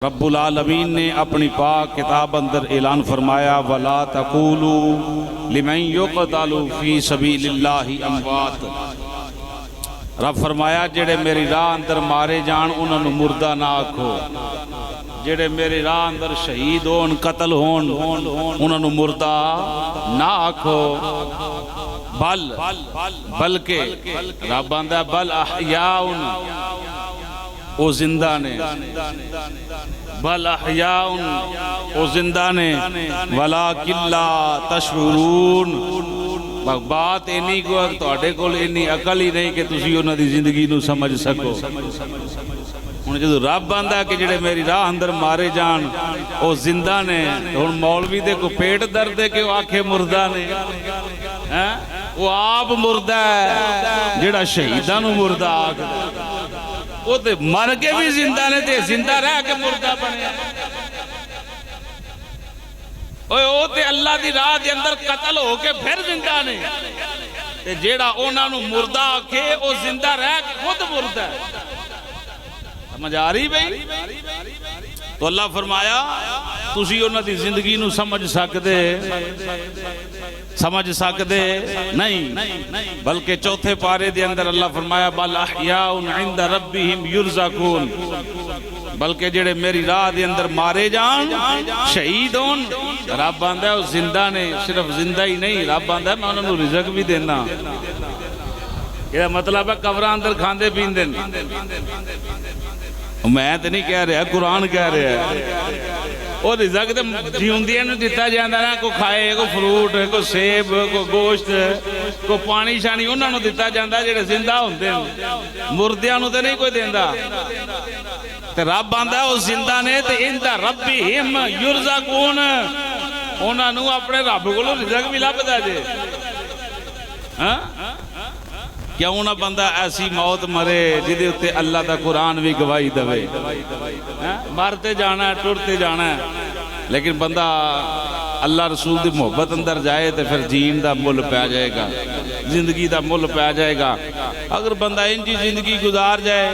رب العالمین نے اپنی پاک کتاب اندر اعلان فرمایا وَلَا تَقُولُوا لِمَنْ يُقْتَلُ فِي سَبِيلِ اللَّهِ اموات۔ رب فرمایا جڑے میری راہ اندر مارے جان انہوں نے مردہ نہ آکھو، جڑے میری راہ اندر شہید ہون قتل ہون انہوں نے مردہ نہ آکھو، بلکہ رب آندہ بل احیاؤن او زندہ نے، بل احیاؤن او زندہ نے ولیکن لا تشعرون۔ بات اینی کو تواڈے کول اینی عقل ہی نہیں کہ تسی انہاں دی زندگی نو سمجھ سکو۔ ہن جدوں رب آندا کہ جڑے میری راہ اندر مارے جان او زندہ نے، ہن مولوی دے کو پیٹ درد ہے کہ وہ آکھے مردہ نے، وہ آپ مردہ ہے جڑا شہیداں نو مردہ آکھ وہ تے مر کے بھی زندہ نے تے زندہ رہ کے مردہ بنے، وہ تے اللہ دی راہ دے اندر قتل ہو کے پھر زندہ نے، تے جیڑا اونا نو مردہ آکھے وہ زندہ رہ کے خود مردہ ہے۔ سمجھ آ رہی بھئی؟ تو اللہ فرمایا تسی انہاں دی زندگی نو سمجھ سکدے نہیں، بلکہ چوتھے پارے دے اندر اللہ فرمایا بل احیاء عند ربہم یرزقون، بلکہ جڑے میری راہ دے اندر مارے جان شہید ہون رب آندا ہے وہ زندہ نے، صرف زندہ ہی نہیں رب آندا ہے میں انہاں نو رزق بھی دینا۔ یہ مطلب ہے قبراں اندر کھاندے پیندے میں تو نہیں کہہ رہا، قرآن کہہ رہا ہے وہ رزق تے جیوندیاں نوں دتا جاندا نا، کوئی کھائے، کوئی فروٹ، کوئی سیب، کوئی گوشت، کوئی پانی شانی انہاں نوں دتا جاندا جڑے زندہ ہوندے نے، مردیاں نوں تے نہیں کوئی دیندا۔ تے رب آندا وہ زندہ نے تے عند ربہم یرزقون، انہاں نوں اپنے رب کولوں رزق بھی لبدا جے۔ ہاں کیوں نہ بندہ ایسی موت مرے جدے اتے اللہ دا قرآن بھی گواہی دوے، مرتے جانا ہے ٹرتے جانا ہے، لیکن بندہ اللہ رسول دی محبت اندر جائے تو پھر جین دا مل پہ جائے گا، زندگی دا مل پہ جائے گا۔ اگر بندہ انجی زندگی گزار جائے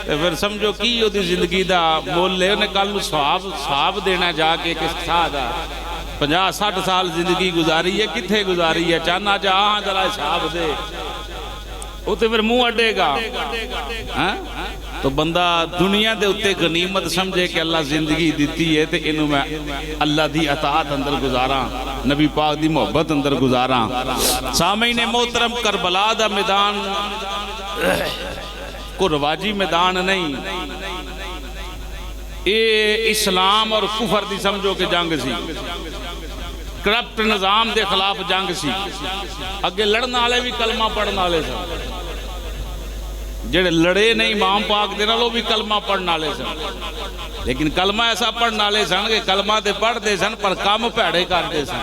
تو پھر سمجھو کی ہو دی زندگی دا مل لے، انہیں کل سواب دینا جا کے کس تھا دا 50-60 سال زندگی گزاری ہے، کتھے گزاری ہے، چاہنا جہاں ذرا حساب دے وہ تو پھر منہ اڈے گا۔ تو بندہ دنیا دے اتے غنیمت سمجھے کہ اللہ زندگی دیتی ہے تو انہوں میں اللہ دی اطاعت اندر گزاراں، نبی پاک دی محبت اندر گزاراں۔ سامعین محترم، کربلا دا میدان کو رواجی میدان نہیں، اے اسلام اور کفر دی سمجھو کہ جنگ سی، کرپٹ نظام دے خلاف جنگ سی۔ اگے لڑنا والے بھی کلمہ پڑھنا والے سن، جڑے لڑے نہیں امام پاک دے نال وہ بھی کلمہ پڑھنا والے سن، لیکن کلمہ ایسا پڑھنا والے سن کہ کلمہ تے پڑھتے سن پر کام بھڑے کرتے سن۔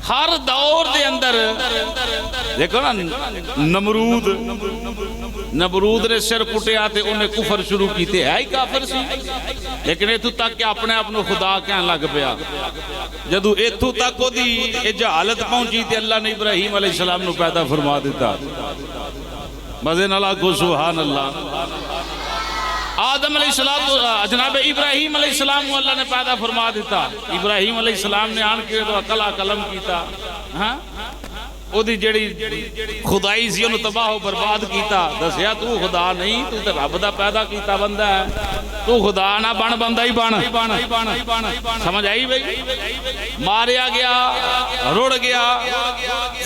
ہر دور دے اندر دیکھو نا نمرود نے سر پٹیا تے انہیں کفر شروع کیتے، ہے ہی کافر سی، لیکن ایتھو تک کہ اپنے اپنوں خدا کہن لگ پیا۔ جدو ایتھو تک وہ دی جہالت پہنچی تے اللہ نے ابراہیم علیہ السلام نو پیدا فرما دیتا، مزے نالا کو سبحان اللہ۔ آدم علیہ السلام، جناب ابراہیم علیہ السلام کو اللہ نے پیدا فرما دیتا، ابراہیم علیہ السلام نے آن کے تو عقل قلم کیتا، او دی جڑی خدائی سی انہوں تباہ و برباد کیتا، دسیا تو خدا نہیں، تو تے رب دا پیدا کیتا بندہ ہے، تو خدا نہ بن بندہ ہی بن۔ سمجھ آئی بھئی؟ ماریا گیا، رڑ گیا،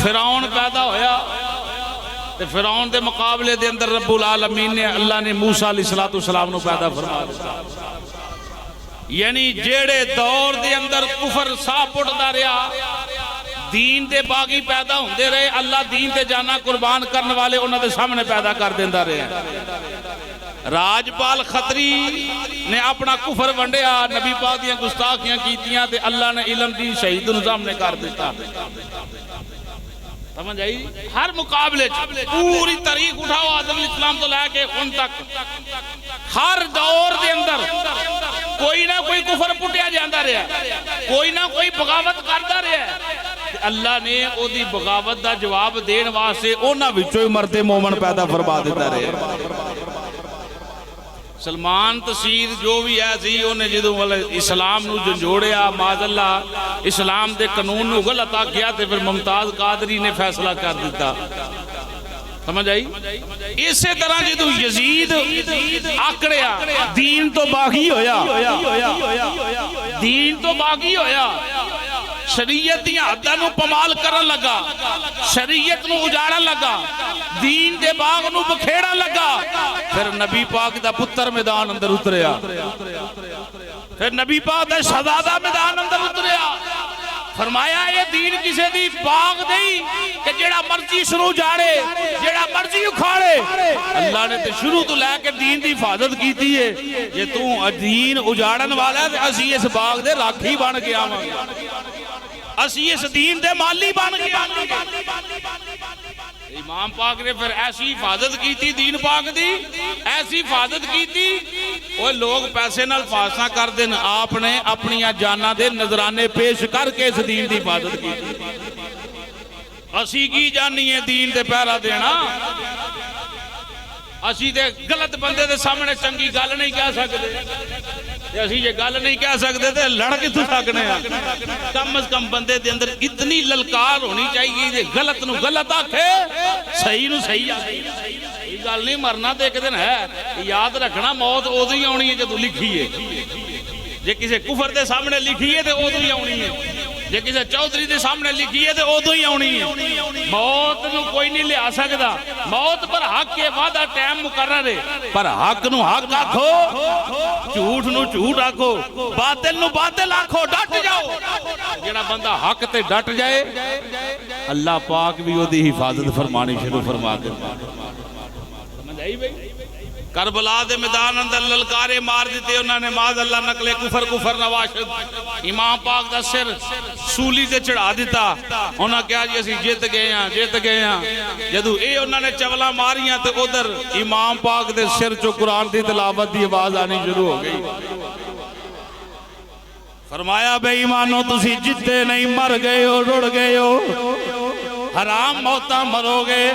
فرعون پیدا ہویا، فرعون دے مقابلے دے اندر رب العالمین نے اللہ نے موسیٰ علیہ السلام نو پیدا فرما دیا۔ یعنی جیڑے دور دے اندر کفر سا پڑتا رہا، دین دے باغی پیدا ہوندے رہے، اللہ دین دے جانا قربان کرنے والے انہوں دے سامنے پیدا کر دیندہ رہے۔ راجپال خطری نے اپنا کفر ونڈیا، نبی پاک دیاں گستاخیاں کیتیاں تے اللہ نے علم دین شہید نظام نے کر دیتا۔ سمجھ آئی؟ ہر مقابلے پوری تاریخ اٹھاؤ آدم علیہ السلام تو لے کے ان تک، ہر دور دے اندر کوئی نہ کوئی کفر پٹیا جاندہ رہا، کوئی نہ کوئی بغاوت کردہ رہا۔ اللہ نے او دی بغاوت دا جواب دین واسطے اونا وچوں مرتے مومن پیدا فرما دیتا رہا۔ سلمان تسیر جو بھی ہے سی انہیں جدوں اسلام نو جنجوڑیا معاذ اللہ اسلام دے قانون نو غلط آکھیا تے پھر ممتاز قادری نے فیصلہ کر دیتا سمجھ آئی اسی طرح جدوں یزید آکڑیا دین تو باغی ہویا دین تو باغی ہویا شریعت دیاں حداں نو پمال کرن لگا شریعت نو اجاڑن لگا دین دے باغ نو بکھیڑن لگا پھر نبی پاک دا پتر میدان اندر اتریا پھر نبی پاک دا شہزادہ میدان اندر اتریا فرمایا یہ دین کسے دی باغ نہیں کہ جیڑا مرضی شروع جاڑے جیڑا مرضی اکھاڑے اللہ نے تے شروع تو لے کے دین دی حفاظت کی تھی ہے یہ تو دین اجاڑن والا ہے اسی اس باغ دے راکھی بن کے آواں اسی اس دین دے مالی بن گیا امام پاک نے پھر ایسی حفاظت کی تھی دین پاک دی ایسی حفاظت کی تھی وہ لوگ پیسے نال فاصلہ کر دیں آپ نے اپنی جانہ دے نظرانے پیش کر کے اس دین دی حفاظت کی تھی اسی کی جانی ہے دین دے پیرا دینا اسی دے غلط بندے دے سامنے چنگی گل نہیں کہہ سکتے اسی یہ گل نہیں کہہ سکتے تھے لڑ کے تو سکنے کم از کم بندے دے اندر اتنی للکار ہونی چاہیے غلط نو غلط آکھے صحیح نو صحیح آکھے یہ گل نہیں مرنا تو ایک دن ہے یاد رکھنا موت ادو ہی آنی ہے جدو لکھی ہے جے کسی کفر دے سامنے لکھی ہے تو ادو ہی آنی ہے جے کسی چودھری دے سامنے لکھی ہے تو ادو ہی آنی ہے موت نو کوئی نہیں لے آ سکتا موت پر حق کے وعدہ ٹائم مقرر ہے پر حق نو حق آکھو جھوٹ نو جھوٹ آکھو باطل نو باطل آکھو ڈٹ جاؤ جڑا بندہ حق تے ڈٹ جائے اللہ پاک بھی وہ دی حفاظت فرمانی شروع فرما دے سمجھ آئی بھئی کربلا دے میدان اندر للکارے مار دیتے انہوں نے معاذ اللہ نقلے کفر نواشد امام پاک دا سر سولی دے چڑھا دیتا انہوں کہا جی اسی جیت گئے ہیں جدو اے انہوں نے چولا ماریاں تے ادھر امام پاک دے سر چو قرآن دی تلاوت دی آواز آنی شروع ہو گئی فرمایا بے ایمانو تسی جتے نہیں مر گئے ہو رڑ گئے ہو حرام موتا مرو گے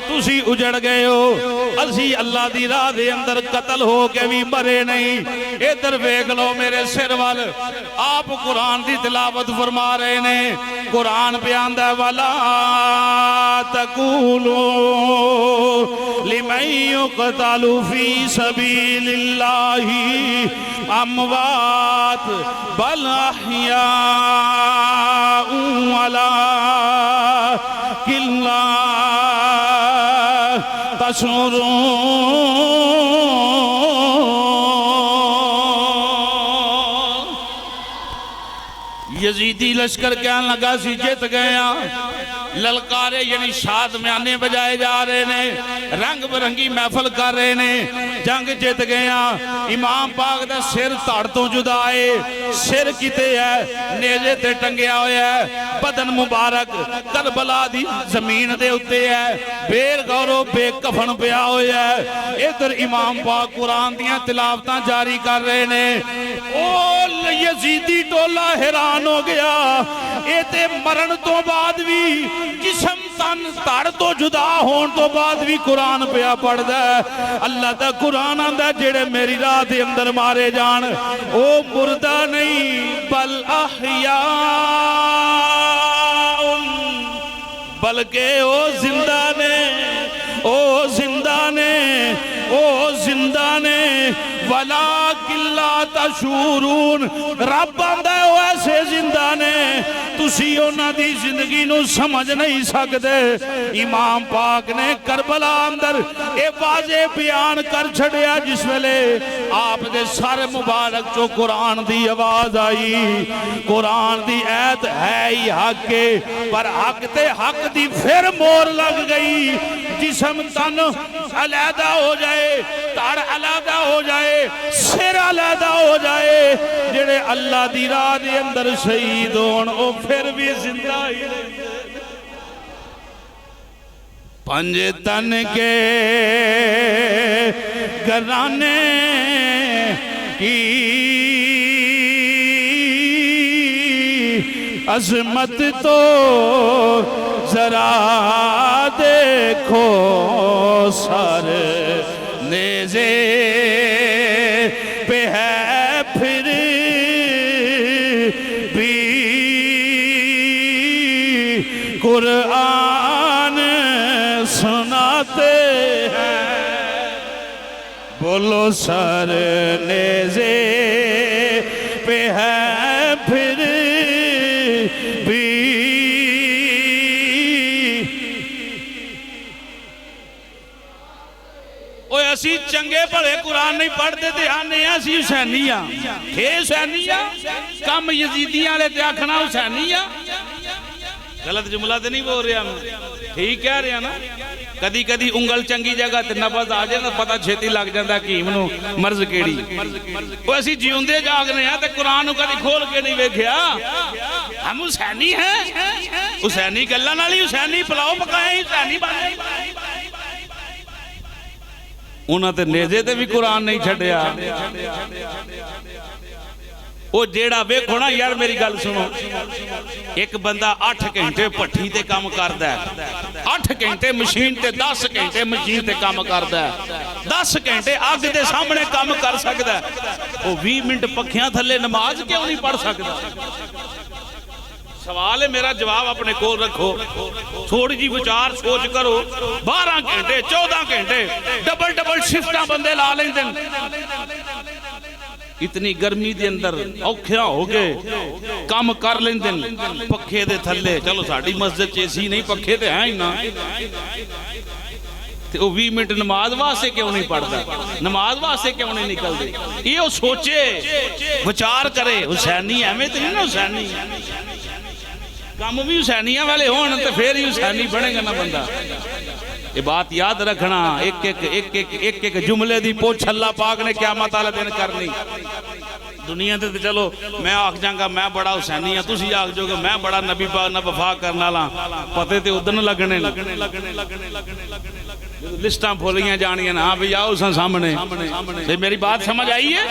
تسی اجڑ گئے ہو اسی اللہ دی راہ دے اندر قتل ہو کے بھی مرے نہیں ادھر دیکھ لو میرے سر وال آپ قرآن دی تلاوت فرما رہے نے قرآن بیان دے والا تقولو لمن یقتل فی سبیل اللہ اموات بل احیاء ولکن لا تشعرون یزیدی لشکر کہنے لگا سی جیت گیا للکارے یعنی شاد میانے بجائے جا رہے نے رنگ برنگی محفل کر رہے نے جنگ جیت گیا امام پاک دا سر تڑ تو جدائے سر کتے ہے نیجے تے ٹنگیا ہوئے ہے بدن مبارک کربلا دی زمین دے ہوتے ہے بیر گورو بے کفن پیا ہوئے ہے ادھر امام پاک قرآن دیاں تلاوتاں جاری کر رہے نے او یزیدی ٹولا حیران ہو گیا اے تے مرن تو بعد بھی جسم تن تڑ تو جدا ہون تو بعد بھی قرآن پیا پڑھ دے اللہ دا قرآن آندہ جڑے میری راہ دے اندر مارے جان او مردہ نہیں بل احیاء بلکہ او زندہ نے او زندہ نے او زندہ نے وَلَكِنْ لَا تَشْعُرُونَ رب آندہ ہے وہ ایسے زندہ نے تسی انہاں دی زندگی نو سمجھ نہیں سکتے امام پاک نے کربلا اندر اے واضح بیان کر چھڑیا جس ویلے آپ دے سارے مبارک چو قرآن دی آواز آئی قرآن دی ایت ہے ہی حق کے پر حق تے حق دی پھر مور لگ گئی جسم تن علیحدہ ہو جائے تار علیحدہ ہو جائے سر علیحدہ ہو جائے جڑے اللہ دی راہ دے اندر شہید ہون او پھر بھی زندہ ہی پنج تن کے گرانے کی عظمت تو ذرا دیکھو سر نیزے ہے پھر بھی قرآن سناتے ہیں، بولو سر نیزے پہ ہے پھر بھی۔ اوہ اسی چنگے بڑے قرآن نہیں پڑھتے تھے، آنے ہیں اسی حسینیاں، کھے حسینیاں کم یزیدیاں لے تے آکھنا حسینیاں۔ غلط جملہ تے نہیں بول رہا میں، ٹھیک کہہ رہا نا؟ کدی کدی انگل چنگی جگہ تے نبض آ جائے نا پتہ چھیتی لگ جاندہ حکیم نو مرض کیڑی۔ وہ ایسی جیوندے جاگنے ہیں تے قرآن نو کدی کھول کے نہیں ویکھیا۔ ہم حسینی ہیں، حسینی گلاں نالی حسینی پلاؤ پکائیں حسینی بنے۔ انہاں تے نیزے تے بھی قرآن نہیں چھڑیا۔ وہ جیڑا ویکھو نا یار میری گل سنو، ایک بندہ 8 گھنٹے پٹھی تے کام کردا ہے، 8 گھنٹے مشین تے 10 گھنٹے مشین تے کام کردا ہے، 10 گھنٹے آگ دے سامنے کام کر سکدا ہے، وہ 20 منٹ پکھیاں تھلے نماز کیوں نہیں پڑھ سکدا؟ سوال ہے میرا، جواب اپنے کول رکھو، تھوڑی جی وچار سوچ کرو۔ 12 گھنٹے 14 گھنٹے ڈبل شفٹاں بندے لا لیں دن، اتنی گرمی دے اندر اوکھیاں ہو گئے کام کر لیں دن پکھے دے تھلے۔ چلو ساڑی مسجد چیسی نہیں پکھے دے ہیں ہی نا، وہ 20 منٹ نماز واسے کیوں نہیں پڑھتا، نماز واسے کیوں نہیں نکل دے؟ یہ سوچے وچار کرے، حسینی ہمیں تو نہیں نا، حسینی کام بھی حسینیاں والے ہون تو پھر ہی حسینی بنے گا نا بندہ۔ یہ بات یاد رکھنا، ایک جملے دی پوچھ اللہ پاک نے قیامت والے دن کرنی۔ دنیا تے چلو میں آکھ جاؤں گا میں بڑا حسینی ہاں، تسی آکھ جو گے میں بڑا نبی پاک نہ وفا کرنا لا، پتے تے ادن لگنے لسٹاں پھولیاں جانیاں نا، ہاں بھی آؤ سن سامنے۔ میری بات سمجھ آئی ہے؟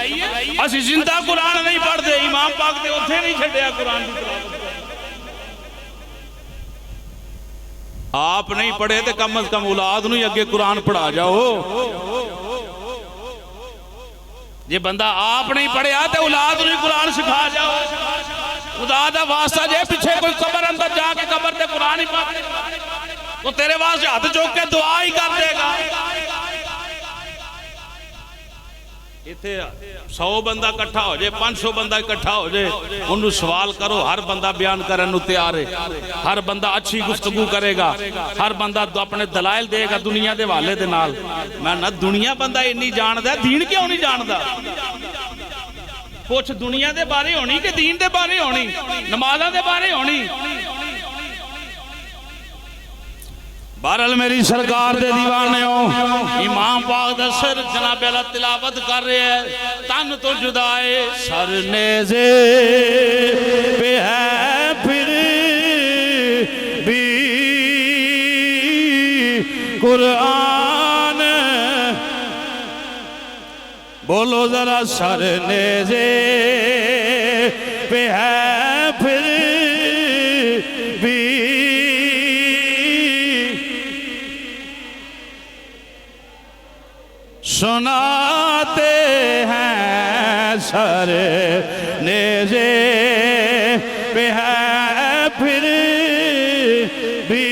اسی زندہ قرآن نہیں پڑھ دے، امام پاک دے اتھے نہیں چھڑیا قرآن دی طرح۔ آپ نہیں پڑھے تھے کم از کم اولاد نہیں اگے قرآن پڑھا جاؤ۔ یہ بندہ آپ نہیں پڑھے آتے اولاد نہیں قرآن سکھا جاؤ۔ خدا دا واسطہ جے پیچھے کوئی قبر اندر جا کے قبر تے قرآن ہی پڑھ تو تیرے واسطے ہاتھ چوک کے دعا ہی کر دے گا۔ اتھے 100 بندہ کٹھا ہو جائے، 500 بندہ کٹھا ہو جائے، انہوں سوال کرو، ہر بندہ بیان کرنے تیار ہے، ہر بندہ اچھی گفتگو کرے گا، ہر بندہ اپنے دلائل دے گا دنیا دے والے دے نال۔ میں نہ دنیا بندہ انی جاندہ ہے، دین کیوں نہیں جاندہ؟ پوچھ دنیا دے بارے ہونی کہ دین دے بارے ہونی، نمازہ دے بارے ہونی؟ بہرحال میری سرکار دے دیوانے ہو، امام پاک دا سر جناب اللہ تلاوت کر رہے ہیں، تن تو جدائے سر نیزے پہ ہے پھر بھی قرآن، بولو ذرا سر نیزے پہ ہے پھر بھی سناتے ہیں، سر نیزے پہ ہے پھر بھی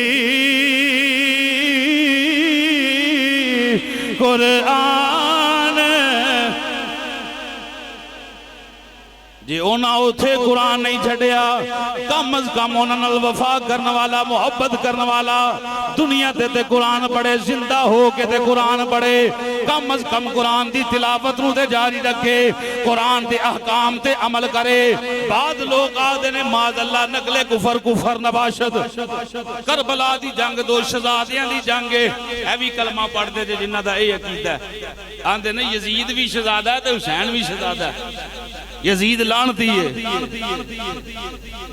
قرآن۔ جی اونا اتھے قرآن نہیں چھڑیا، کم از کم اونا نال وفا کرنے والا، محبت کرنے والا دنیا تے قرآن پڑھے، زندہ ہو کے تے قرآن پڑھے، کم از کم قرآن دی تلاوت نو تے جاری رکھے، قرآن دے احکام تے عمل کرے۔ بعد لوگ آدھے نے ماذ اللہ نقل کفر نباشد، کربلا دی جنگ دو شہزادیاں دی جنگ ہے بھی کلمہ پڑھ دے جنہ دا اے عقیدہ ہے۔ آندھے نے یزید بھی شہزادہ ہے تے حسین بھی شہزادہ ہے۔ یزید لعنتی ہے،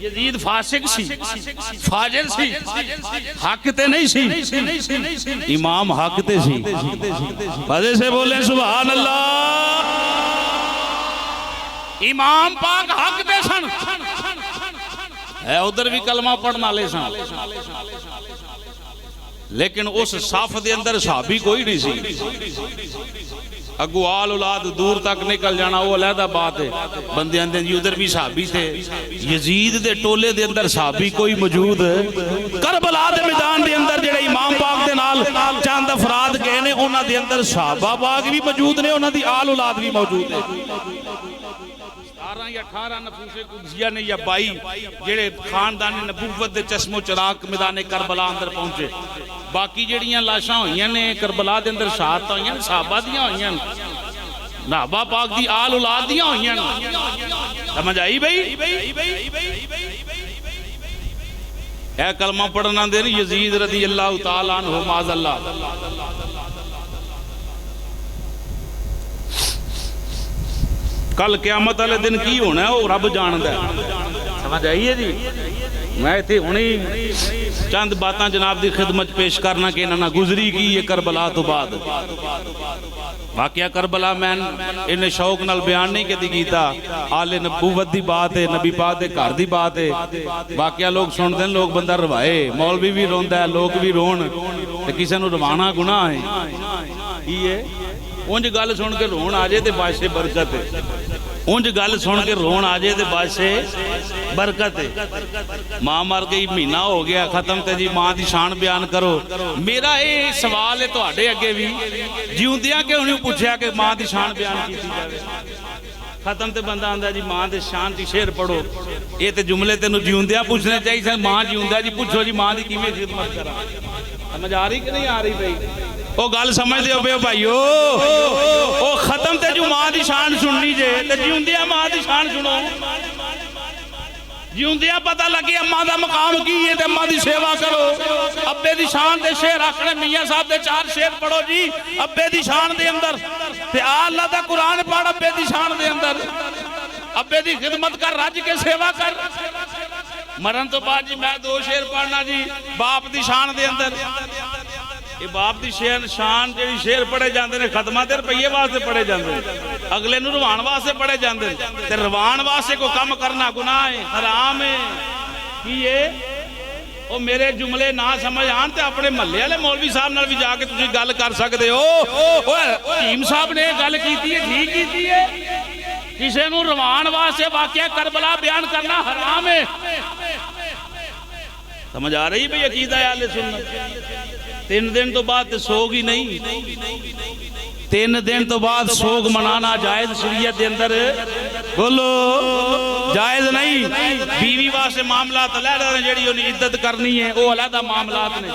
یزید فاسق سی، فاجر سی، حق تے نہیں سی، امام حق تے سی۔ بھجے سے بولے سبحان اللہ، امام پاک حق تے سن، ہے ادھر بھی کلمہ پڑھنا لے سن، لیکن اس صاف دے اندر صحابی کوئی نہیں سی۔ اگو آل اولاد دور تک نکل جانا وہ علیحدہ بات ہے. بندے اندر جی ادھر بھی صحابی تھے. یزید دے ٹولے دے اندر صحابی کوئی موجود ہے؟ کربلا دے میدان دے اندر جڑے امام پاک دے نال چند افراد گئے نے انہاں دے اندر صحابہ پاک بھی موجود نے, انہاں دی آل اولاد بھی موجود ہے. 17 یا 18 نفوس قدسیہ نے یا 22 جڑے خاندان نبوت دے چشم و چراغ میدان کربلا اندر پہنچے. باقی جڑیاں لاشاں ہوئیاں نے کربلا دے اندر شہادت ہوئیاں صحابہ دیاں ہوئیاں صحابہ پاک دی آل اولاد دیاں ہوئیاں. سمجھ آئی بھئی؟ اے کلمہ پڑھنا دے یزید رضی اللہ تعالیٰ عنہ معاذ اللہ. کل قیامت والے دن کی ہونا ہے وہ رب جاندا ہے. سمجھ آئیے جی؟ میں تھے ہونی چند باتاں جناب دی خدمت پیش کرنا کہ انہاں گزری کی یہ کربلا تو بعد. واقعہ کربلا میں انہیں شوق نال بیان نہیں کہ کیتا, آل نبوت دی بات ہے, نبی پاک دے گھر دی بات ہے. واقعہ لوگ سن دیں, لوگ بندہ روائے, مولوی بھی روندا ہے, لوگ بھی رون, تے کسے نو روانا گناہ ہے. یہ اونج گل سن کے رون آ جائے تے باعث برکت ہے. اونج گل سن کے رون آ جائے تے باعث برکت ہے. ماں مر گئی, مہینہ ہو گیا, ختم تے جی ماں دی شان بیان کرو. میرا یہ سوال ہے تواڈے اگے بھی, جیوندیاں کہ انہوں پوچھیا کہ ماں دی شان بیان کیتی جاوے. ختم تے بندہ آندا جی ماں دے شان دی شعر پڑھو. یہ تے جملے تینوں جیوندیاں پوچھنے چاہیے, ماں جیوندا جی پوچھو جی ماں دی کیویں خدمت کراں. سمجھ آ رہی کہ نہیں آ رہی بھائی؟ او گل سمجھ دیو بے بھائیو, او ختم تے جو ماں دی شان سننی جے تے جیوندیاں ماں دی شان سنو. جیوندیاں پتہ لگی اماں دا مقام کی ہے تے اماں دی سیوا کرو. ابے دی شان دے شعر آکھنے میاں صاحب دے 4 شعر پڑھو جی ابے دی شان دے اندر, تے اللہ دا قرآن پڑھ ابے دی شان دے اندر. ابے دی خدمت کر, رج کے سیوا کر. مرن تو بعد جی میں 2 شعر پڑھنا جی باپ دی شان دے اندر. یہ باپ دی شان جڑی شعر پڑھے جاندے نے ختمہ تے روپیے واسطے پڑھے جاندے, اگلے نو روان واسطے پڑھے جاندے, تے روان واسطے کو کم کرنا گناہ ہے, حرام ہے. کی ہے او میرے جملے نہ سمجھ آن تے اپنے محلے والے مولوی صاحب نال بھی جا کے تسی گل کر سکدے ہو. حکیم صاحب نے گل کیتی ہے, ٹھیک کیتی ہے. کسے نو روان واسطے واقعہ کربلا بیان کرنا حرام ہے. سمجھ آ رہی بھئی عقیدہ اہل سنت؟ 3 دن تو بعد سوگ ہی نہیں, 3 دن تو بعد سوگ منانا جائز شریعت دے اندر بولو جائز نہیں. بیوی واسطے معاملات علیحدہ نے, جڑی انہیں عدت کرنی ہے وہ علیحدہ معاملات نے.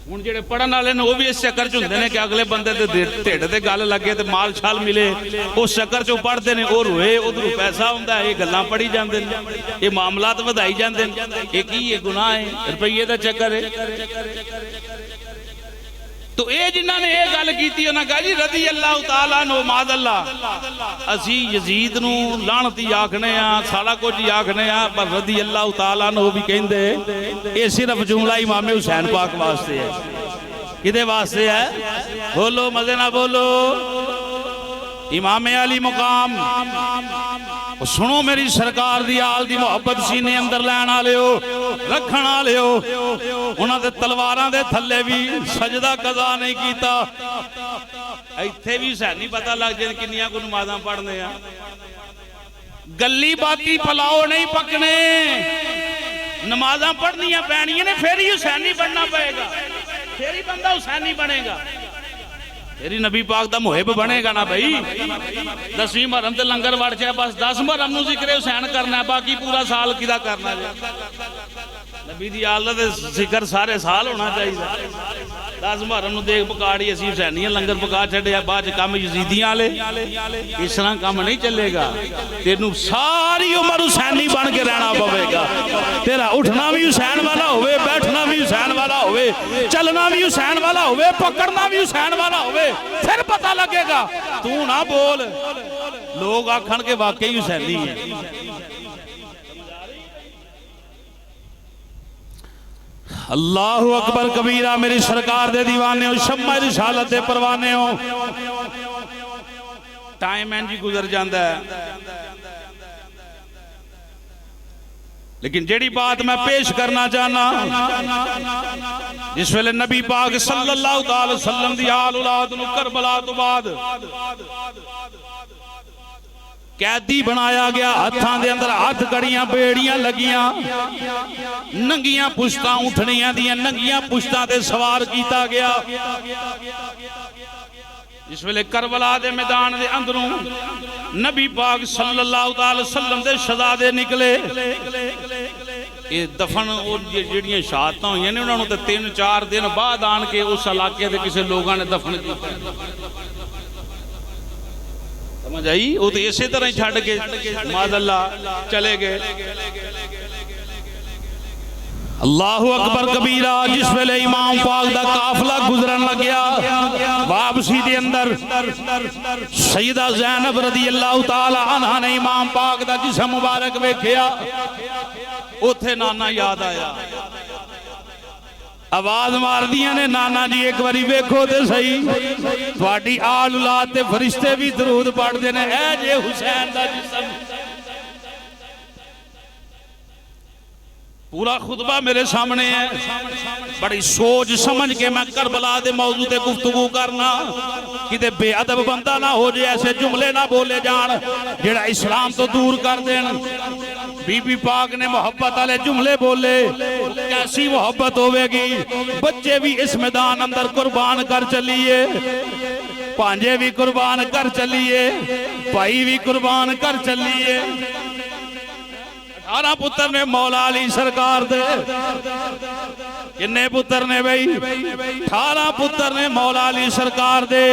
ہن جڑے پڑھن والے نے وہ بھی اس چکر چ ہوندے نے کہ اگلے بندے تے ڈھڈ تے گل لگے تے مال چھال ملے, اس چکر چ پڑھتے نے, وہ روئے ادھر پیسہ ہوندا ہے, یہ گلاں پڑھی جاندے نے, یہ معاملات ودائی جاندے نے. یہ کی ہے گناہ ہے, روپیے دا چکر ہے. تو اے جنہ نے اے گل کیتی انہاں کہا جی رضی اللہ تعالیٰ عنہ معاذ اللہ. اسی یزید نو لعنتی آکھنے ہاں, سارا کچھ ہی آکھنے ہاں, پر رضی اللہ تعالیٰ عنہ بھی کہندے اے صرف جملہ امام حسین پاک واسطے ہے. کدے واسطے ہے؟ بولو مزے نہ بولو. امام علی مقام سنو میری سرکار دی آل دی محبت سینے اندر لین آلے ہو, رکھن آلے ہو. انہاں دے تلواراں دے تھلے بھی سجدہ قضا نہیں کیتا. ایتھے بھی حسینی پتہ لگ جائے کنیاں کو نمازاں پڑھنے ہیں. گلی باتی پلاؤ نہیں پکنے, نمازاں پڑھنیاں پینیاں نے, پھر ہی حسینی بننا پڑے گا, پھر ہی بندہ حسینی بنے گا, تیری نبی پاک دا محب بنے گا نا بھائی. 10ویں محرم تے لنگر وڑ چاہے بس 10 محرم نو ذکر حسین کرنا ہے, باقی پورا سال کدا کرنا ہے. نبی دی آل دے ذکر سارے سال ہونا چاہیے. 10 محرم نو دیکھ پکاڑی اسی حسینیاں لنگر پکا چھڑے, بعد کام یزیدیاں لے, اس طرح کام نہیں چلے گا. تینوں ساری عمر حسینی بن کے رہنا پوے گا. تیرا اٹھنا بھی حسین والا ہوئے, بیٹھنا بھی حسین والا ہوئے, چلنا بھی حسین والا ہوئے, پکڑنا بھی حسین والا ہوئے, پھر پتہ لگے گا. تو نہ بول, لوگ آکھن کے واقعی حسینی ہیں. اللہ اکبر کبیرہ. میری سرکار دے دیوانے ہو, شمع رسالت دے پروانے ہو. ٹائم این جی گزر جاندہ ہے, لیکن جیڑی بات میں پیش کرنا چاہنا جس ویلے نبی پاک صلی اللہ تعالی وسلم دی آل اولاد نو کربلا تو بعد قیدی بنایا گیا، ہتھاں دے اندر ہاتھ کڑیاں بیڑیاں لگیاں، ننگیاں پشتاں اٹھنیاں دیاں ننگیاں پشتاں تے سوار کیتا گیا۔ جس ویلے کربلا دے میدان دے اندروں نبی پاک صلی اللہ تعالی وسلم دے شہزادے نکلے، یہ دفن جڑیاں شہادتاں ہوئی ہیں انہوں نے 3-4 دن بعد آن کے اس علاقے دے کسی لوگاں نے دفن کیا، سمجھ آئی؟ وہ تو اسی طرح ہی چھڑ کے معاذ اللہ چلے گئے۔ اللہ اکبر کبیرہ۔ جس ویلے امام پاک دا قافلہ گزرن لگیا، واپسی دے اندر سیدہ زینب رضی اللہ تعالی عنہ نے امام پاک دا جسم مبارک ویکھیا، اوتھے نانا یاد آیا، آواز مار دیاں نے، نانا جی ایک باری ویکھو تے صحیح، تواڈی آل اولاد تے فرشتے بھی درود پڑھ دے نے، اے جے حسین دا جسم۔ پورا خطبہ میرے سامنے ہے، بڑی سوچ سمجھ کے میں کربلا دے موضوع تے گفتگو کرنا، کتے بے ادب بندہ نہ ہو جائے، ایسے جملے نہ بولے جان جڑا اسلام تو دور کر دین۔ بی بی پاک نے محبت والے جملے بولے، کیسی محبت ہوے گی، بچے بھی اس میدان اندر قربان کر چلیے، پانجے بھی قربان کر چلیے، بھائی بھی قربان کر چلیے۔ 18 پتر نے مولا علی سرکار دے، کنے پتر نے بھئی 18 پتر نے مولا علی سرکار دے،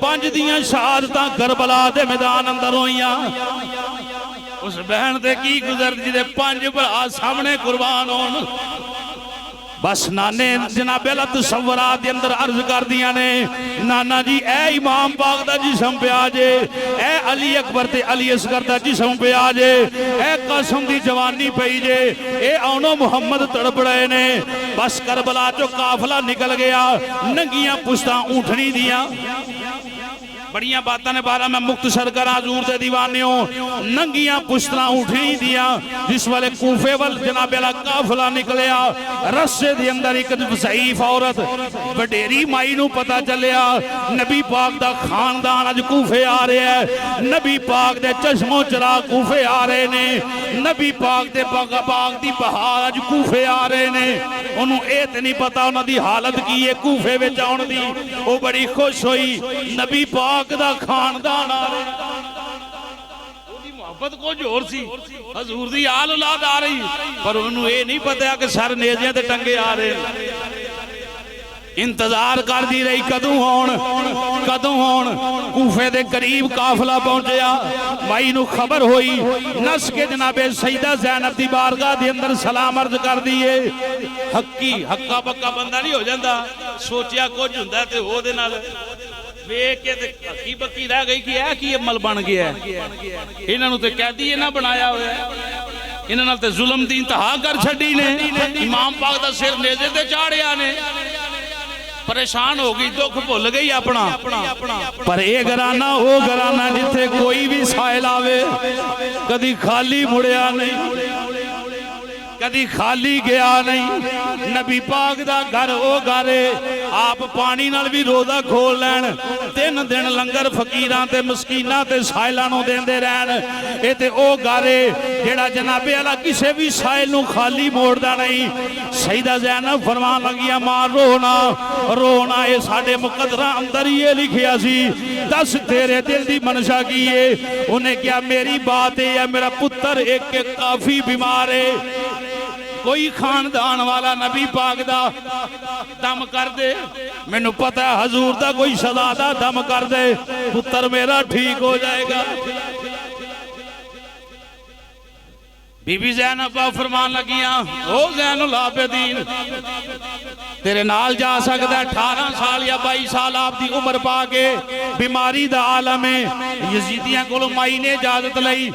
5 دیاں شہادتاں کربلا دے میدان اندر ہوئیاں۔ اس بہن دے کی گزر جی دے 5 بڑا سامنے قربان ہون، بس نانے جناب اللہ تصورات دے اندر عرض کر دیا نے، نانا جی اے امام پاک دا جسم پہ آجے، اے علی اکبر تے علی اصغر دا جسم پہ آجے، اے قاسم دی جوانی پہی جے، اے اونو محمد تڑپڑے نے۔ بس کربلا جو قافلہ نکل گیا، ننگیاں پشتاں اونٹھنی دیاں، بڑیاں باتاں نے بارہ میں مختصر کرا حضور دے دیوانیوں، ننگیاں پشتاں اٹھنی دیا۔ جس والے کوفے وال جناب اللہ قافلہ نکلیا، رسے دے اندر ایک ضعیف عورت بڑیری مائی نو پتا چلیا، نبی پاک دا خاندان اج کوفے آ رہے ہیں، نبی پاک دے چشم و چراغ کوفے آ رہے نے، نبی پاک دے پاک دی بہار اج کوفے آ رہے نے۔ انہوں ایت نہیں پتا انہوں دی حالت کی ہے کوفے وچ آن دی، وہ بڑی خوش ہوئی، نبی پاک دا خاندان آ رہے ہیں۔ محبت کو جور سی، حضور دی آل اولاد آ رہی، پر انہوں یہ نہیں پتا کہ سر نیزیاں تے ٹنگے آ رہے ہیں۔ انتظار کر دی رہی کدوں ہون، کوفے دے قریب قافلہ پہنچیا، مائی نو خبر ہوئی، نس کے جناب سیدہ زینب دی بارگاہ دی اندر سلام عرض کر دیئے۔ حقا پکا بندہ نہیں ہو جاندہ، سوچیا کچھ ہندہ تے ہو دے نال ویک کے حقی بکی رہ گئی کہ اے کی عمل بن گیا ہے، انہوں نے تے قیدی یہ نہ بنایا ہوئے، انہوں نے تے ظلم دی انتہا کر چھڑی نے، امام پاک دا سر نیزے تے چاڑیا نے، پریشان ہو گئی، دکھ بھول گئی اپنا، پر اے گرانا او گرانا جتھے کوئی بھی سائل آوے، کدی خالی مڑیا نہیں، کدی خالی گیا نہیں۔ نبی پاک دا گھر او گھرے، آپ پانی نال بھی روزہ کھول لین، 3 دن لنگر فقیران تے مسکیناں تے سائلانوں دین دے رہن، اے تے او گھرے جیڑا جناب اللہ کسے بھی سائل نو خالی موڑ دا نہیں۔ سیدہ زینب فرمان لگیا ماں رونا اے ساڑے مقدرہ اندر یہ لکھیا سی، 10 تیرے دل دی منشا کیے، انہیں کیا میری بات ہے یا میرا پتر ایک کافی بیمار ہے، کوئی خاندان والا نبی پاک دا دم کر دے، میں نو پتہ ہے حضور دا کوئی شہزادہ دم کر دے، پتر میرا ٹھیک ہو جائے گا۔ بی بی زینب فرمان لگیاں، او زین العابدین تیرے نال جا سکتا ہے، 18 سال یا 22 سال آپ دی عمر پا کے بیماری دا عالم ہے، یزیدیاں کو مائی نے اجازت لئی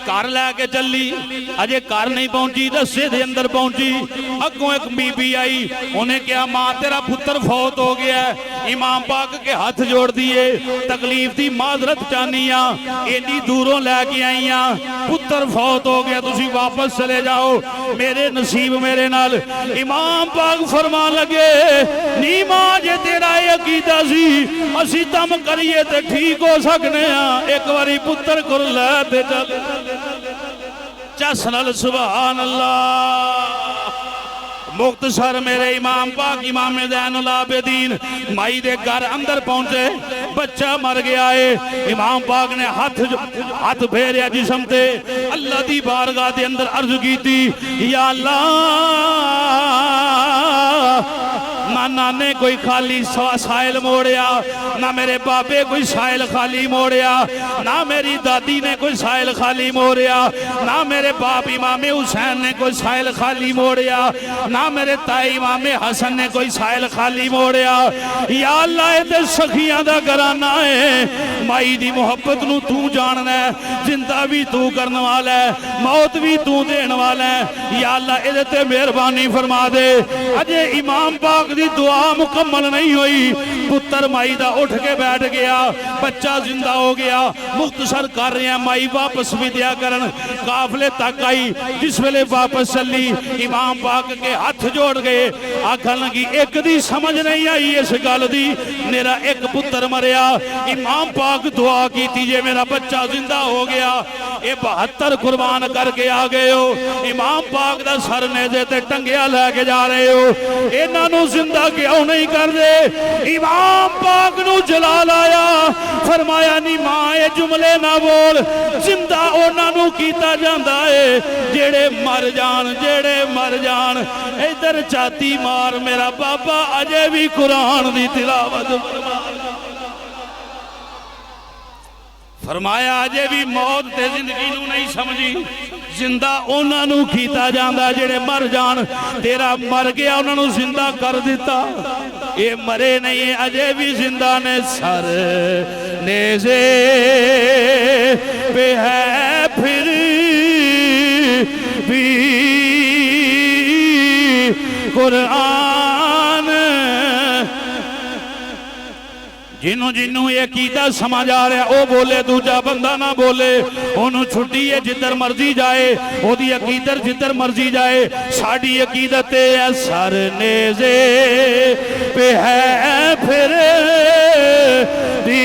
گھر لے کے چلی اجے گھر نہیں پہنچی رستے دے اندر پہنچی اگوں ایک بی بی آئی انہیں کہا ماں تیرا پتر فوت ہو گیا ہے امام پاک کے ہاتھ جوڑ دیے تکلیف دی معذرت چاہنیاں اینی دوروں لے کے آئیاں پتر فوت ہو گیا تسی واپس چلے جاؤ میرے نصیب میرے نال امام پاک فرما لگے نی ماں جے تیرا یہ عقیدہ سی اسی تم کریے تے ٹھیک ہو سکنے ہاں ایک باری پتر کر لے تے چل چسنل سبحان اللہ مختصر میرے امام پاک امام زین العابدین مائی دے گھر اندر پہنچے بچہ مر گیا ہے امام پاک نے ہاتھ پھیریا جسم تے اللہ دی بارگاہ دے اندر عرض کی تھی یا اللہ نہ نانے کوئی خالی سائل موڑیا نہ میرے بابے کوئی سائل خالی موڑیا نہ میری دادی نے کوئی سائل خالی موڑیا نہ میرے باپ امام حسین نے کوئی سائل خالی موڑیا نہ میرے تائی امام حسن نے کوئی سائل خالی موڑیا یا اللہ اے سخیاں دا گھرانہ ہے مائی دی محبت نو تو جاننا ہے زندہ بھی تو کرنے والا ہے موت بھی تو دین والا ہے یا اللہ اے تے مہربانی فرما دے اجے امام پاک دی دعا مکمل نہیں ہوئی پتر مائی دا اٹھ کے بیٹھ گیا بچہ زندہ ہو گیا مختصر کر رہے ہیں مائی واپس بھی دیا کرن قافلے تک آئی جس ویلے واپس چلی امام پاک کے ہاتھ جوڑ گئے آکھن لگی ایک دی سمجھ نہیں آئی اس گل دی میرا ایک پتر مریا امام پاک دعا کی تیجے میرا بچہ زندہ ہو گیا اے 72 قربان کر کے آگئے ہو امام پاک دا سر نیزے تے ٹنگیا لے کے جا رہے ہو انہاں نو زندہ کیوں نہیں کر دے امام پاک نو جلال آیا فرمایا نی ماں اے جملے نہ بول زندہ انہاں نو کیتا جاندہ ہے جیڑے مر جان ادھر چاتی مار میرا بابا اجے بھی قرآن دی تلاوت فرمایا اجے بھی موت تے زندگی نو نہیں سمجھی زندہ انہاں نو کیتا جاندہ جڑے مر جان تیرا مر گیا انہاں نو زندہ کر دیتا اے مرے نہیں اجے بھی زندہ نے سر نیزے پہ ہے پھر بھی قرآن جنہوں یہ عقیدہ سمجھ آ رہا ہے او بولے دوجا بندہ نہ بولے انہوں چھٹی ہے جدر مرضی جائے او دی عقیدت جدر مرضی جائے ساڑی عقیدت ہے سر نیزے پہ ہے پھر بھی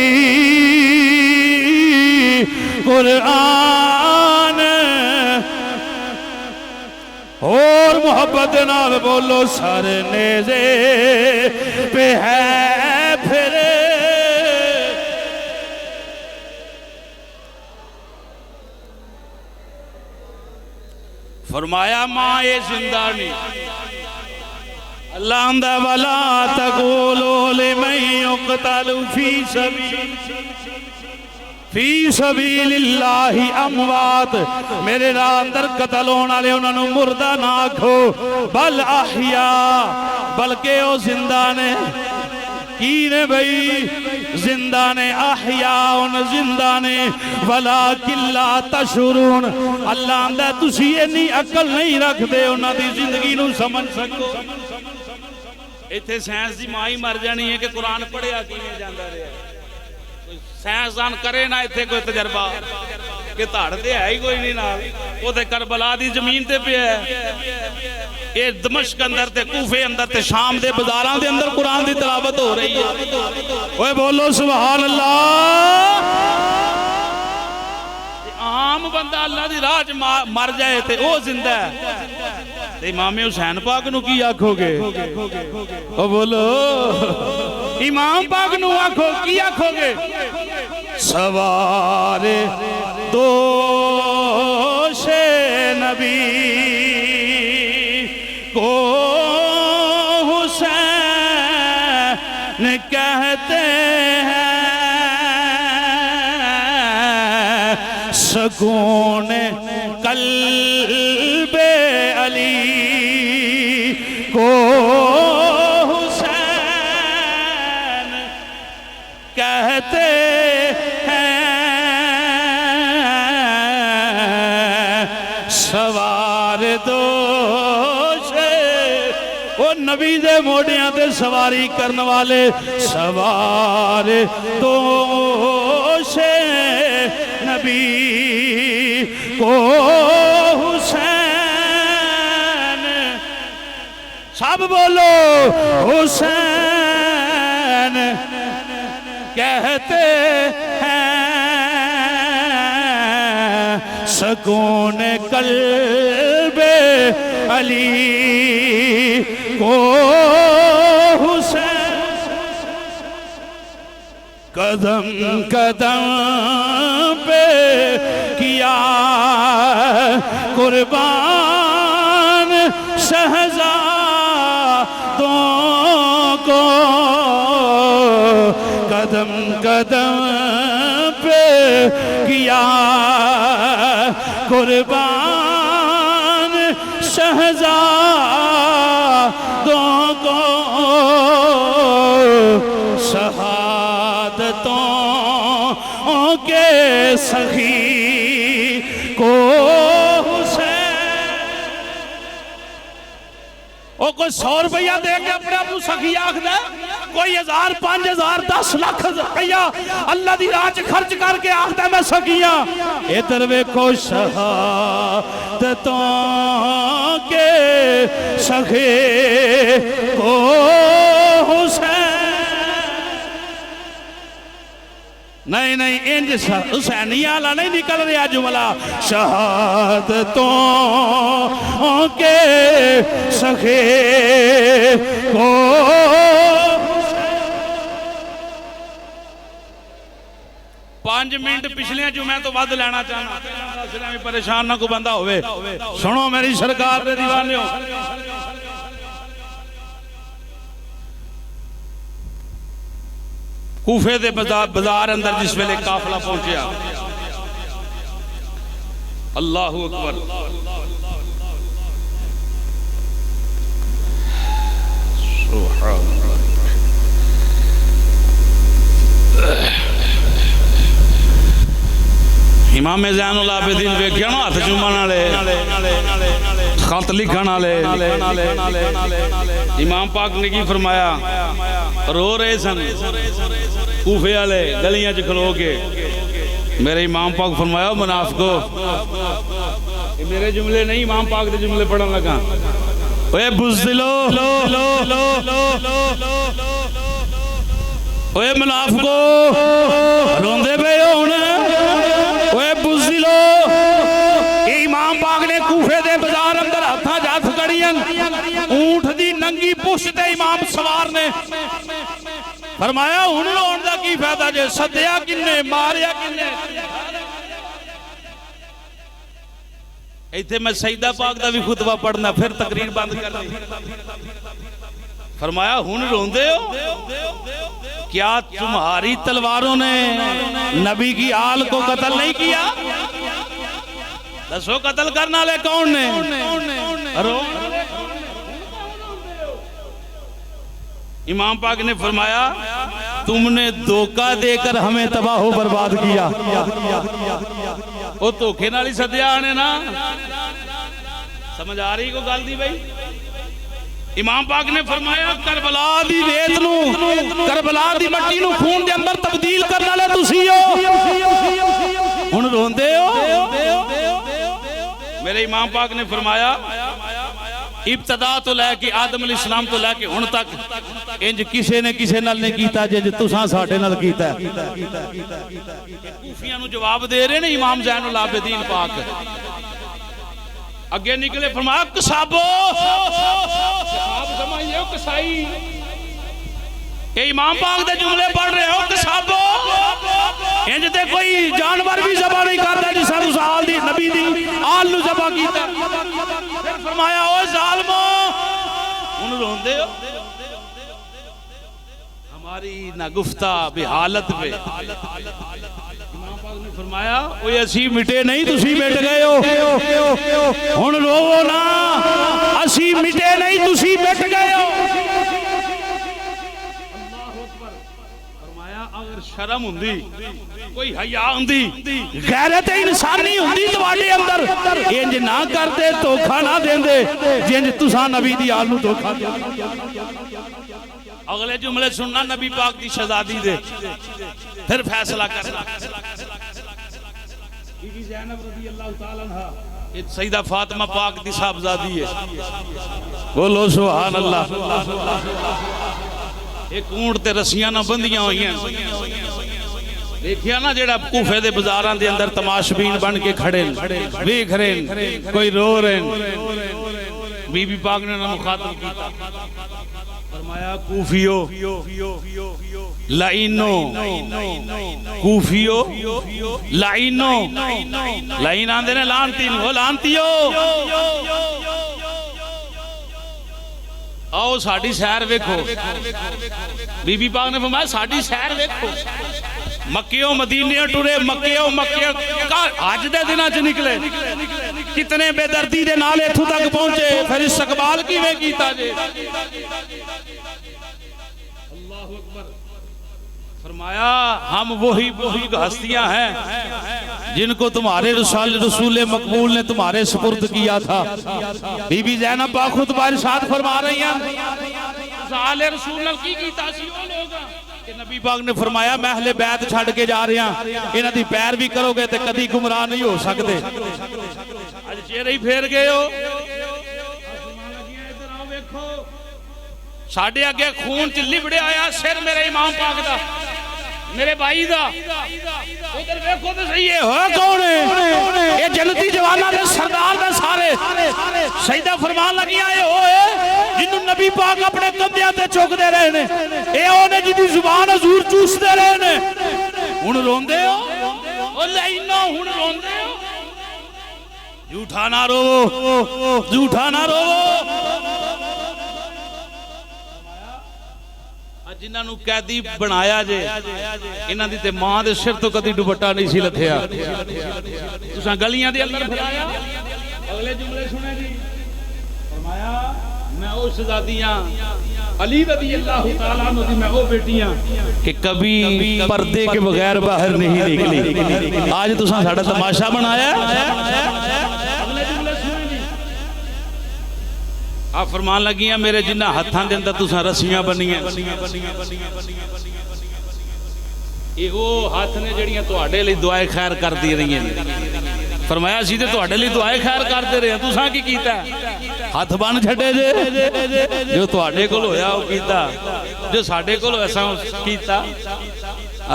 قرآن اور محبت نال بولو سر نیزے پہ ہے پھر فرمایا ماں یہ زندہ نہیں اللہ اندہ ولا تقولو لمن یقتل فی سبیل اللہ اموات میرے راہ اندر قتل ہونا لے انہوں نے مردہ نہ آکھو بل احیاء بلکہ او زندہ نے کی نے بھئی زندہ نے احیاء زندہ نے ولیکن لا تشعرون اللہ اندہ تسی انی عقل نہیں رکھ دے انہاں دی زندگی نو سمجھ سکو ایتھے سائنس دی ماں ہی مر جانی ہے کہ قرآن پڑھیا کی میں جاندہ رہے سائنسدان کرے نہ ایتھے کوئی تجربہ کہ تاڑ دے ہے ہی کوئی نہیں نہ وہ تے کربلا دی زمین تے پہ ہے یہ دمشق اندر تے کوفے اندر تے شام دے بازاراں دے اندر قرآن دی تلاوت ہو رہی ہے اوہ بولو سبحان اللہ عام بندہ اللہ دی راج مر جائے تے او زندہ ہے تے امام حسین پاک نو کی آکھو گے او بولو امام پاک نو آکھو کی آکھو گے سوار دوش نبی کو حسین کہتے ہیں سکون قلب علی کو حسین کہتے ہیں نبی دے موڑیاں تے سواری کرن والے سوار دوش نبی کو حسین سب بولو حسین کہتے ہیں سکون قلب علی کو حسین قدم قدم پہ کیا قربان شہزادوں کو قدم قدم پہ کیا قربان شہزادوں کو شہادتوں کے سخی کو او کوئی 100 روپیہ دے کے اپنے آپ سخی آکھ دے کوئی 1000 5000 10 لاکھ روپیہ اللہ دی راہ خرچ کر کے آکھ دے میں سخیاں ادھر ویکھو شہادتوں کے سخی کو حسین نہیں نہیں انج حسینی آلہ نہیں نکل رہا جملہ شہادتوں کے سخی کو 5 منٹ پچھلے جمعہ تو ود لینا چاہنا اسلامی پریشان نہ کو بندہ ہوئے سنو میری سرکار دے دیوانے ہو کوفے دے بازار اندر جس ویلے قافلہ پہنچیا اللہ اکبر سبحان امام زین العابدین ویکھیا نا ہاتھ چومن والے خط لکھن والے امام پاک نے کی فرمایا رو رہے سن کوفے والے گلیاں چ کھلو کے میرے امام پاک فرمایا منافقو میرے جملے نہیں امام پاک دے جملے پڑھن لگا اوے بزدلو اوے منافقو روندے پے ہون اوے بزدلو امام پاک نے کوفے دے بازار اندر ہتھاں جاتھ کڑیاں اونٹ دی ننگی پشت تے امام سوار نے فرمایا ہن رون دا کی فائدہ جے سدیا کنے ماریا کنے ایتھے میں سیدہ پاک دا بھی خطبہ پڑھنا پھر تقریر بند کر دی فرمایا ہن روندے ہو کیا تمہاری تلواروں نے نبی کی آل کو قتل نہیں کیا دسو قتل کرنا لے کون نے امام پاک نے فرمایا تم نے دھوکہ دے کر ہمیں تباہ و برباد کیا وہ دھوکے نالی سدیا آنے نا سمجھ آ رہی کو گل دی بھائی امام پاک نے فرمایا کربلا دی ریت نو کربلا دی مٹی نو خون دے اندر تبدیل کرنا لے تسی ہو ہن روندے ہو میرے امام پاک نے فرمایا ابتدا تو لے کے آدم علیہ السلام تو لے کے ہن تک انج کسے نے کسے نال نہیں کیتا جے تساں ساڈے نال کیتا ہے کوفیاں نو جواب دے رہے نے امام زین العابدین پاک اگے نکلے فرمایا کسابو کساب سمجھے ہو کسائی یہ امام پاک دے جملے پڑھ رہے ہو کسابو انج تے کوئی جانور بھی ذبح نہیں کرتا جسا تو آل دی نبی دی آل نو ذبح کیتا پھر فرمایا او ظالمو ان روندے ہو ہماری نہ گفتہ بحالت پہ امام پاک نے فرمایا اوہ اسی مٹے نہیں تسی مٹ گئے ہو ہن روو نا اسی مٹے نہیں تسی مٹ گئے ہو فرمایا اگر ਸ਼ਰਮ ਹੁੰਦੀ, ਕੋਈ ਹਯਾ ਹੁੰਦੀ, ਗੈਰਤ ਇਨਸਾਨੀ ਹੁੰਦੀ ਤੁਹਾਡੇ ਅੰਦਰ, ਇੰਜ ਨਾ ਕਰਦੇ, ਧੋਖਾ ਨਾ ਦਿੰਦੇ ਜਿੰਜ ਤੁਸੀਂ ਨਬੀ ਦੀ ਆਲ ਨੂੰ ਧੋਖਾ ਦਿੰਦੇ। اگلے جملے سننا نبی پاک دی شہزادی دے، پھر فیصلہ کرنا۔ بی بی زینب رضی اللہ تعالی عنہ سیدہ فاطمہ پاک دی صاحبزادی ہے، بولو سبحان اللہ۔ ایک اونٹ تے رسیاں نہ بندیاں ہوئی ہیں، دیکھیا نا جیڑا کوفے دے بازاراں دے اندر تماشبین بن کے کھڑے ویکھ رہے ہیں، کوئی رو رہے ہیں۔ بی بی پاک نے انہوں مخاطب کیتا، فرمایا کوفیو لائنو، کوفیو لائنو، لائن آندے نے لانتی، وہ لانتیو آؤ ساڑی سیر ویکھو۔ بی بی پاک نے فرمایا ساڑی سیر ویکھو، مکیوں مدینیوں ٹورے، مکیوں آج دے دنہ چ نکلے، کتنے بے دردی دے نالے تھو تک پہنچے، پھر استقبال کی میں کیتا جے۔ اللہ اکبر۔ فرمایا ہم وہی ہستیاں ہیں جن کو تمہارے رسول مقبول نے تمہارے سپرد کیا تھا۔ بی بی زینب پاک خطبہ ارشاد فرما رہی ہیں، سال رسول نے کی تاثیر ہوگا کہ نبی پاک نے فرمایا میں اہل بیت چھڑ کے جا رہے ہیں، انہاں دی پیر بھی کرو گے تے کدی گمراہ نہیں ہو سکتے۔ اج چہرے ہی پھیر گئے ہو، ساڈے اگے خون چ لبڑے آیا سر میرے امام پاک دا، میرے بھائی دا، ادھر دیکھو تے صحیح ہے ہو کون ہے؟ یہ جنتی جواناں دے سردار دے سارے سیدہ فرمان لگیاں اے ہوئے جنہوں نبی پاک اپنے کندھیاں تے چوک دے رہے نے، اے اونے جدی زبان حضور چوس دے رہے نے، ہن روندے ہو او لائنو، ہن روندے ہو، جھوٹا نہ رو، جھوٹا نہ رو۔ جنہاں نو قیدی بنایا جے، انہاں دی تے ماں دے سر تو کدی دوپٹہ نہیں سی لتھیا، تساں گلیاں دے اندر پھرایا۔ اگلے جملے سنے جی، فرمایا میں او شہزادیاں علی رضی اللہ تعالیٰ عنہ دی میں او بیٹیاں کہ کبھی پردے کے بغیر باہر نہیں نکلی، آج تساں ساڈا تماشا بنایا۔ اگلے جملے سنے جی، آپ فرمان لگیاں میرے جنہ ہتھاں دے اندر تساں رسیاں بنیاں، یہ وہ ہاتھ نے جڑیاں تواڈے لئی دعائے خیر کر دی رہی ہیں۔ فرمایا اسی تے تواڈے لئی دعائے خیر کرتے رہے ہیں، تساں کی کیتا؟ ہاتھ بن چھڈے جے، جو تواڈے کول ہویا او کیتا، جو ساڈے کول ایسا کیتا۔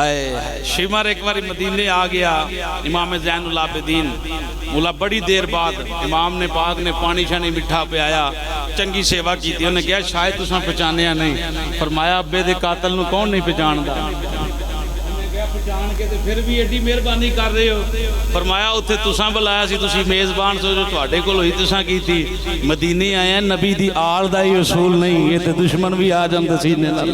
آئے شمر ایک بار مدینے آ گیا، امام زین العابدین مولا بڑی دیر بعد امام نے پاک نے پانی شانی مٹھا پہ آیا، چنگی سیوا کی تھی، انہوں نے کہا شاید تساں پہچانیا نہیں۔ فرمایا ابے دے قاتل نو کون نہیں پہچان دا؟ پہچان کے پھر بھی ایڈی مہربانی کر رہے ہو۔ فرمایا اتھے تساں بلایا سی، تسی میزبان سو، جو تواڈے کول ہوئی تساں کی تھی، مدینے آئے ہیں نبی دی آل دا ہی اصول نہیں، یہ تے دشمن بھی آ جاندے سینے نال۔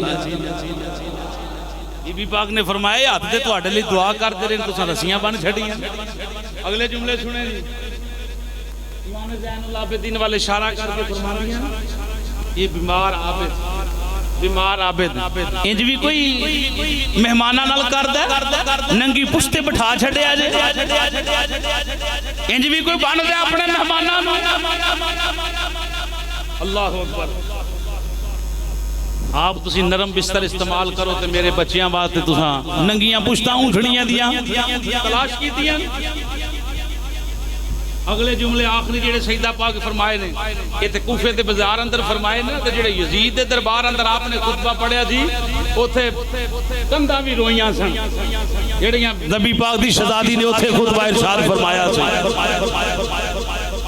بی بی پاک نے فرمایا ہاتھ تے تواڈے لئی دعا کرتے رہے، تساں رسیاں بن چھڑیاں۔ اگلے جملے سنے جی، امام زین العابدین والے اشارہ کر کے فرمایا یہ بیمار عابد، بیمار عابد انج بھی کوئی مہماناں نال کردا ننگی پشتے بٹھا چھڈیا جے، انج بھی کوئی بندا اپنے مہماناں نوں۔ اللہ اکبر۔ آپ تسی نرم بستر استعمال کرو تے میرے بچیاں واسطے تساں ننگیاں پشتاں اونٹھڑیاں دیاں تلاش کیتیاں۔ اگلے جملے آخری جڑے سیدہ پاک فرمائے نے، یہ تے کوفے دے بازار اندر فرمائے نے، تے جڑے یزید دے دربار اندر آپ نے خطبہ پڑھیا جی، اوتھے کندھاں بھی روئیاں سن، جڑیاں نبی پاک دی شہزادی نے اوتھے خطبہ ارشاد فرمایا سی۔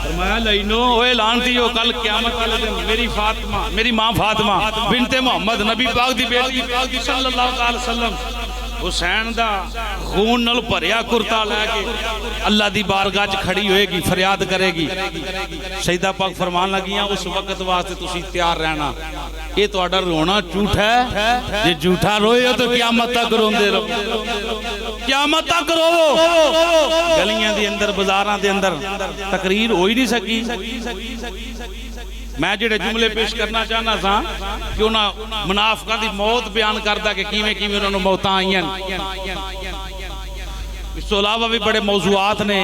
فرمایا لینو اوے لانتی ہو، کل قیامت والے دن میری فاطمہ، میری ماں فاطمہ بنت محمد نبی پاک دی بیٹی صلی اللہ علیہ وسلم حسین دا خون نل بھریا کرتا لے کے اللہ دی بارگاہ چ کھڑی ہوئے گی، فریاد کرے گی۔ سیدہ پاک فرمان لگیاں اس وقت واسطے تسی تیار رہنا، یہ تہاڈا رونا جھوٹا ہے، جے جھوٹا روئے ہو تو قیامت تک روندے رہو، قیامت تک رو۔ گلیاں دے اندر بازاراں دے اندر تقریر ہو ہی نہیں سکی، میں جڑے جملے پیش کرنا چاہنا تھا کہ انہاں منافقاں دی موت بیان کردا کہ کیویں کیویں انہاں نوں موتاں آئیاں. اس تو علاوہ بھی بڑے موضوعات نے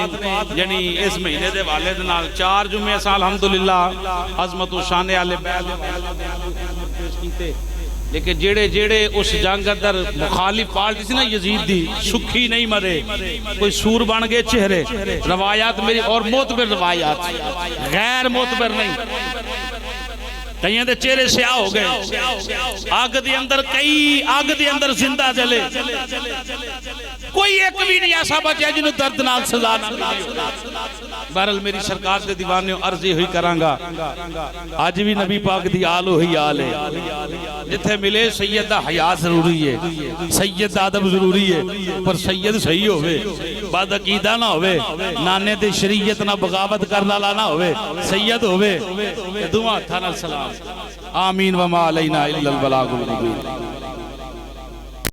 یعنی اس مہینے دے والد نال 4 جمعے سال الحمدللہ عظمت و شان اہل بیت پیش کیتے. لیکن جیڑے اس جنگ اندر مخالف پارٹی سی نا یزید دی سکھی نہیں مرے, کوئی سور بن گئے چہرے. روایات میری اور معتبر روایات, غیر معتبر نہیں. کئیاں دے چہرے سیاہ ہو گئے, آگ دے اندر کئی آگ دے اندر زندہ جلے, کوئی ایک بھی نہیں ایسا بچے جنہوں دردناک سزا نہ ملی. بہرحال میری سرکار دے دیوانے عرضی ہوئی کرانگا, آج بھی نبی پاک دی آل ہوئی آل ہے. جتھے ملے سیدہ حیات ضروری ہے, سید آدم ضروری ہے, پر سید صحیح ہوئے, بعد عقیدہ نہ ہوئے, نانے دے شریعت نہ بغاوت کرنا لانا ہوئے, سید ہوئے. دعا تھا نا سلام. آمین وما علینا الا البلاغ المبین.